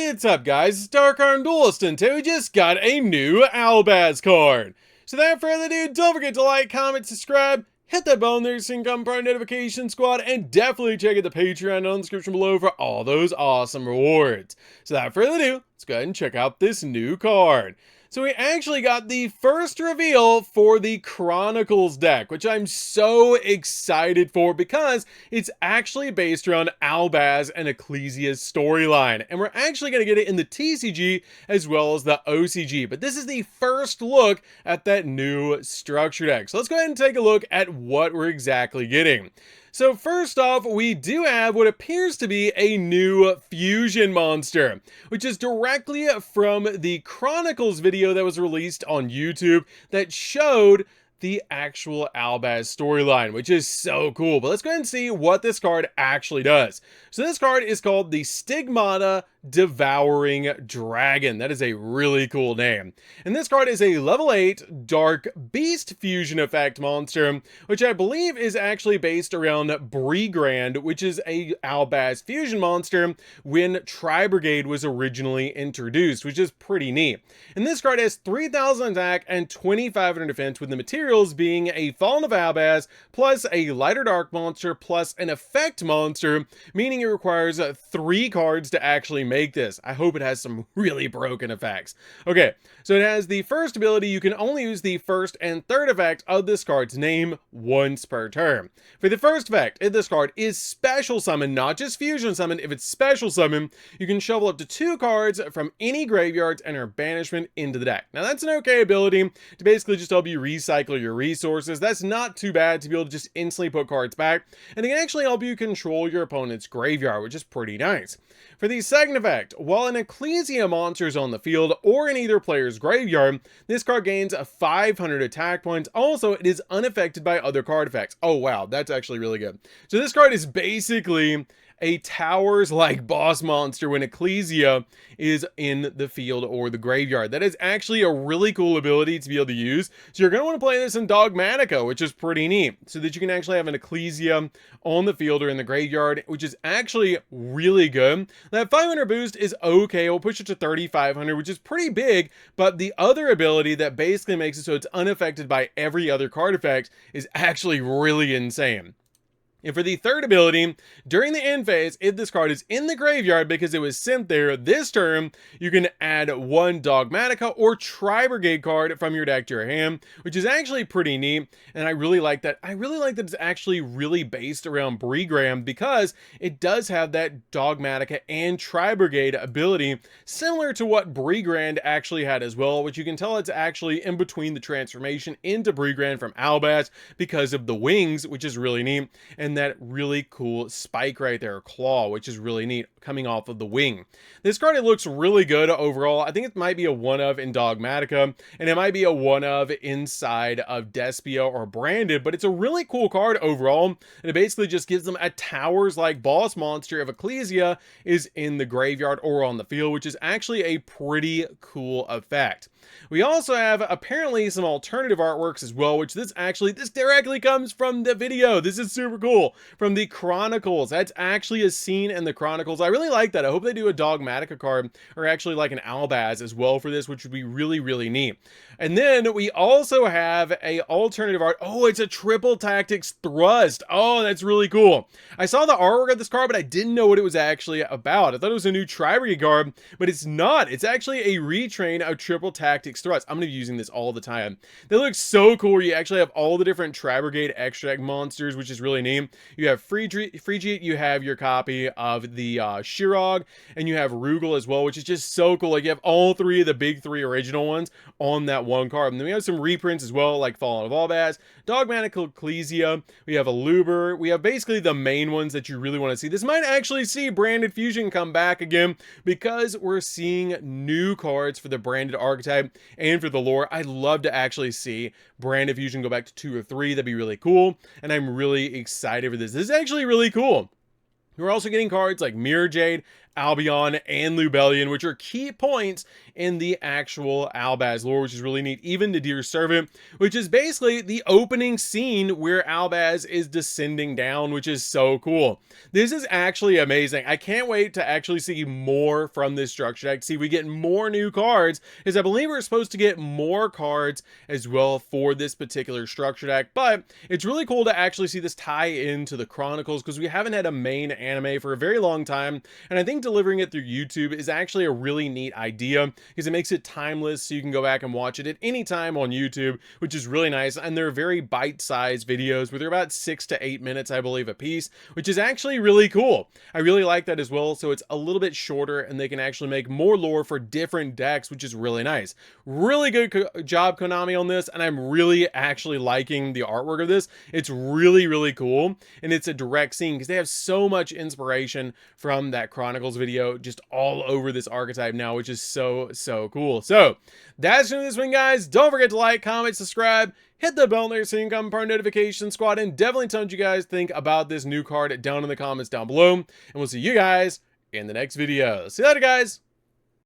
What's up, guys? It's DarkArmedDuelist, and today we just got a new Albaz card. So without further ado, don't forget to like, comment, subscribe, hit that bell there so you can come part of the notification squad, and definitely check out the Patreon in the description below for all those awesome rewards. So without further ado, let's go ahead and check out this new card. So we actually got the first reveal for the Chronicles deck, which I'm so excited for because it's actually based around Albaz and Ecclesia's storyline. And we're actually going to get it in the TCG as well as the OCG. But this is the first look at that new structure deck. So let's go ahead and take a look at what we're exactly getting. So first off, we do have what appears to be a new fusion monster, which is directly from the Chronicles video that was released on YouTube that showed the actual Albaz storyline, which is so cool. But let's go ahead and see what this card actually does. So this card is called the Stigmata-Devouring Dragon. That is a really cool name. And this card is a level 8 Dark Beast fusion effect monster, which I believe is actually based around Brigand, which is a Albaz fusion monster when Tri-Brigade was originally introduced, which is pretty neat. And this card has 3,000 attack and 2,500 defense, with the materials being a Fallen of Albaz plus a lighter dark monster plus an effect monster, meaning it requires 3 cards to actually make this. I hope it has some really broken effects. Okay, so it has the first ability. You can only use the first and third effect of this card's name once per turn. For the first effect, if this card is special summon, not just fusion summon, if it's special summon, you can shovel up to 2 cards from any graveyards and enter banishment into the deck. Now that's an okay ability to basically just help you recycle your resources. That's not too bad to be able to just instantly put cards back, and it can actually help you control your opponent's graveyard, which is pretty nice. For the second effect, while an Ecclesia monster is on the field or in either player's graveyard, this card gains 500 attack points. Also, it is unaffected by other card effects. Oh wow, that's actually really good. So this card is basically a towers-like boss monster when Ecclesia is in the field or the graveyard. That is actually a really cool ability to be able to use. So you're going to want to play this in Dogmatica, which is pretty neat, so that you can actually have an Ecclesia on the field or in the graveyard, which is actually really good. That 500 boost is okay. We'll push it to 3,500, which is pretty big, but the other ability that basically makes it so it's unaffected by every other card effect is actually really insane. And for the third ability, during the end phase, if this card is in the graveyard because it was sent there this turn, you can add 1 Dogmatica or Tri-Brigade card from your deck to your hand, which is actually pretty neat. And I really like that. I really like that it's actually really based around Brigand because it does have that Dogmatica and Tri-Brigade ability, similar to what Brigand actually had as well, which you can tell it's actually in between the transformation into Brigand from Albaz because of the wings, which is really neat. And that really cool spike right there, claw, which is really neat, coming off of the wing. This card, it looks really good overall. I think it might be a one of in Dogmatica, and it might be a one of inside of Despia or Branded, but it's a really cool card overall, and it basically just gives them a towers-like boss monster if Ecclesia is in the graveyard or on the field, which is actually a pretty cool effect. We also have apparently some alternative artworks as well, which this directly comes from the video. This is super cool. From the Chronicles. That's actually a scene in the Chronicles. I really like that. I hope they do a Dogmatica card or actually like an Albaz as well for this, which would be really, really neat. And then we also have a alternative art. Oh, it's a triple tactics thrust. Oh, that's really cool. I saw the artwork of this card, but I didn't know what it was actually about. I thought it was a new Tri-Brigade card, but it's not. It's actually a retrain of triple tactics thrust. I'm going to be using this all the time. They look so cool. You actually have all the different Tri-Brigade extract monsters, which is really neat. You have Frigid, you have your copy of the Shirog, and you have Rugal as well, which is just so cool. Like, you have all 3 of the big 3 original ones on that one card. And then we have some reprints as well, like Fallen of Albaz, Dogmatica Ecclesia, we have a Luber, we have basically the main ones that you really want to see. This might actually see Branded Fusion come back again because we're seeing new cards for the Branded archetype and for the lore. I'd love to actually see Branded Fusion go back to 2 or 3. That'd be really cool, and I'm really excited for this. This is actually really cool. We're also getting cards like Mirror Jade, Albion, and Lubellion, which are key points in the actual Albaz lore, which is really neat. Even the Deer Servant, which is basically the opening scene where Albaz is descending down, which is so cool. This is actually amazing. I can't wait to actually see more from this structure deck. See, we get more new cards, because I believe we're supposed to get more cards as well for this particular structure deck, but it's really cool to actually see this tie into the Chronicles, because we haven't had a main anime for a very long time, and I think delivering it through YouTube is actually a really neat idea, because it makes it timeless, so you can go back and watch it at any time on YouTube, which is really nice. And they're very bite-sized videos where they're about 6 to 8 minutes, I believe, a piece, which is actually really cool. I really like that as well. So it's a little bit shorter, and they can actually make more lore for different decks, which is really nice. Really good job, Konami, on this, and I'm really actually liking the artwork of this. It's really, really cool, and it's a direct scene because they have so much inspiration from that Chronicles video just all over this archetype now, which is so cool. So that's it for this one, guys. Don't forget to like, comment, subscribe, hit the bell there so you can come part of notification squad, and definitely tell me what you guys think about this new card down in the comments down below, and we'll see you guys in the next video. See you later, guys.